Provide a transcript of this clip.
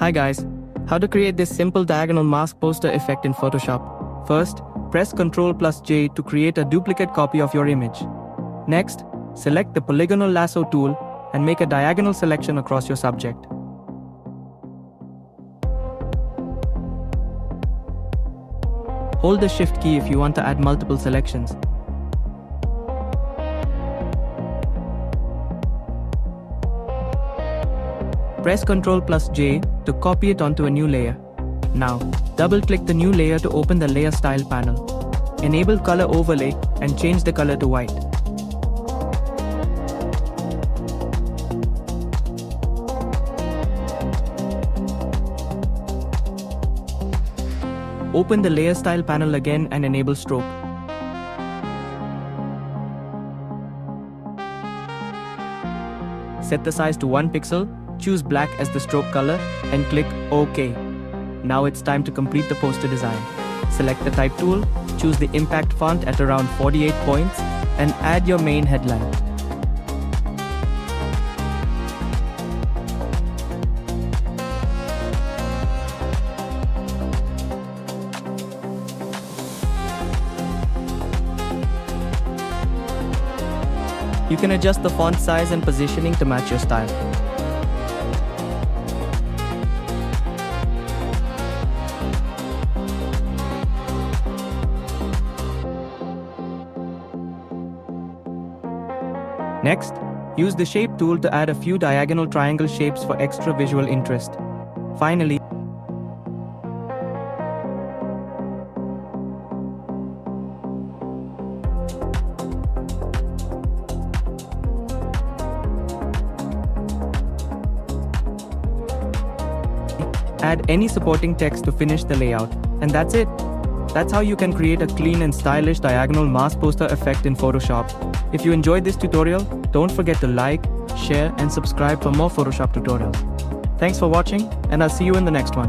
Hi guys, how to create this simple diagonal mask poster effect in Photoshop. First, press Ctrl plus J to create a duplicate copy of your image. Next, select the polygonal lasso tool and make a diagonal selection across your subject. Hold the Shift key if you want to add multiple selections. Press Ctrl plus J to copy it onto a new layer. Now, double-click the new layer to open the Layer Style panel. Enable Color Overlay and change the color to white. Open the Layer Style panel again and enable Stroke. Set the size to 1 pixel, choose black as the stroke color, and click OK. Now it's time to complete the poster design. Select the Type tool, choose the impact font at around 48 points, and add your main headline. You can adjust the font size and positioning to match your style. Next, use the Shape tool to add a few diagonal triangle shapes for extra visual interest. Finally, add any supporting text to finish the layout. And that's it. That's how you can create a clean and stylish diagonal mask poster effect in Photoshop. If you enjoyed this tutorial, don't forget to like, share, and subscribe for more Photoshop tutorials. Thanks for watching, and I'll see you in the next one.